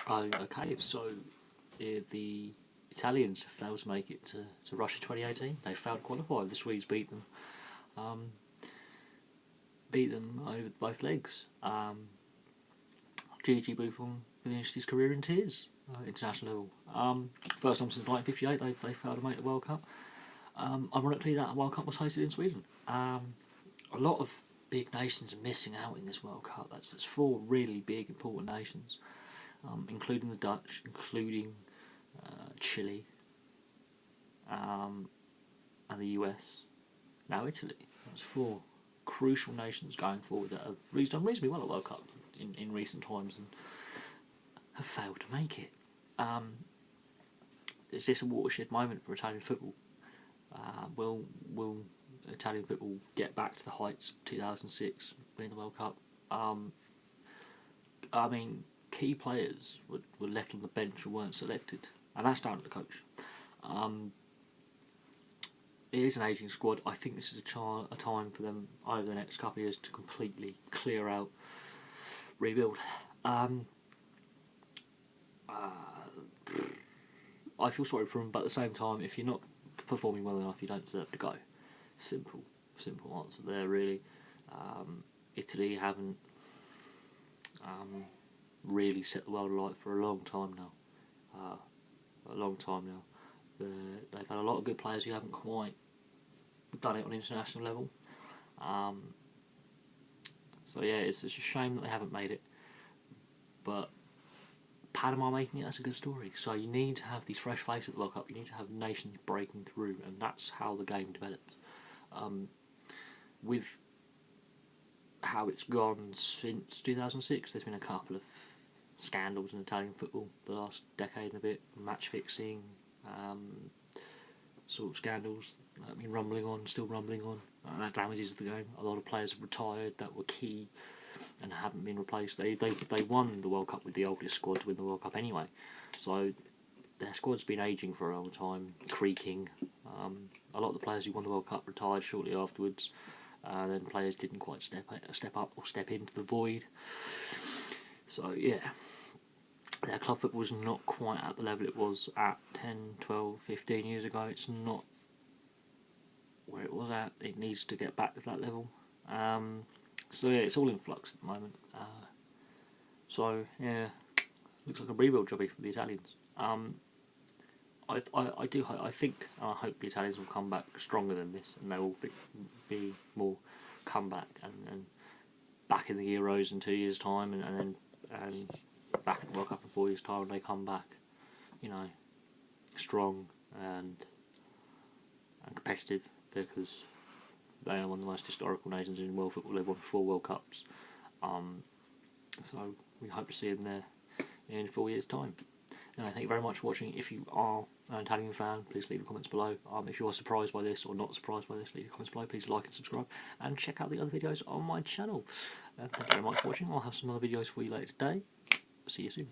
Oh, okay. So the Italians failed to make it to Russia 2018. They failed to qualify. The Swedes um, beat them over both legs. Gigi Buffon finished his career in tears, international level. First time since 1958 they failed to make the World Cup. Ironically, that World Cup was hosted in Sweden. A lot of big nations are missing out in this World Cup. That's four really big, important nations, including the Dutch, including Chile, and the US. Now Italy. That's four crucial nations going forward that have done reasonably well at World Cup in recent times and have failed to make it. Is this a watershed moment for Italian football? Will Italian football get back to the heights of 2006 winning the World Cup? I mean, key players were left on the bench or weren't selected, and that's down to the coach. It is an ageing squad. I think this is a time for them over the next couple of years to completely clear out, rebuild. I feel sorry for them, but at the same time, if you're not performing well enough, you don't deserve to go. Simple answer there, really. Italy haven't really set the world alight for a long time now. They've had a lot of good players who haven't quite done it on international level. So yeah, it's a shame that they haven't made it. But Panama making it, that's a good story. So you need to have these fresh faces at the World Cup. You need to have nations breaking through, and that's how the game develops. With how it's gone since 2006, there's been a couple of scandals in Italian football the last decade and a bit, match fixing, sort of scandals that have been still rumbling on, and that damages the game. A lot of players have retired that were key and haven't been replaced. They won the World Cup with the oldest squad to win the World Cup anyway, so their squad's been ageing for a long time, creaking. A lot of the players who won the World Cup retired shortly afterwards. Then players didn't quite step up or step into the void. So yeah, their club football is not quite at the level it was at 10, 12, 15 years ago. It's not where it was at. It needs to get back to that level. So yeah, it's all in flux at the moment. So yeah, looks like a rebuild jobby for the Italians. I hope the Italians will come back stronger than this, and they will be more comeback and back in the Euros in 2 years' time, and back at the World Cup in 4 years' time when they come back, strong and competitive, because they are one of the most historical nations in world football. They've won 4 World Cups, so we hope to see them there in 4 years' time. Anyway, thank you very much for watching. If you are an Italian fan, please leave the comments below. If you are surprised by this or not surprised by this, leave the comments below. Please like and subscribe, and check out the other videos on my channel. Thank you very much for watching. I'll have some other videos for you later today. See you soon.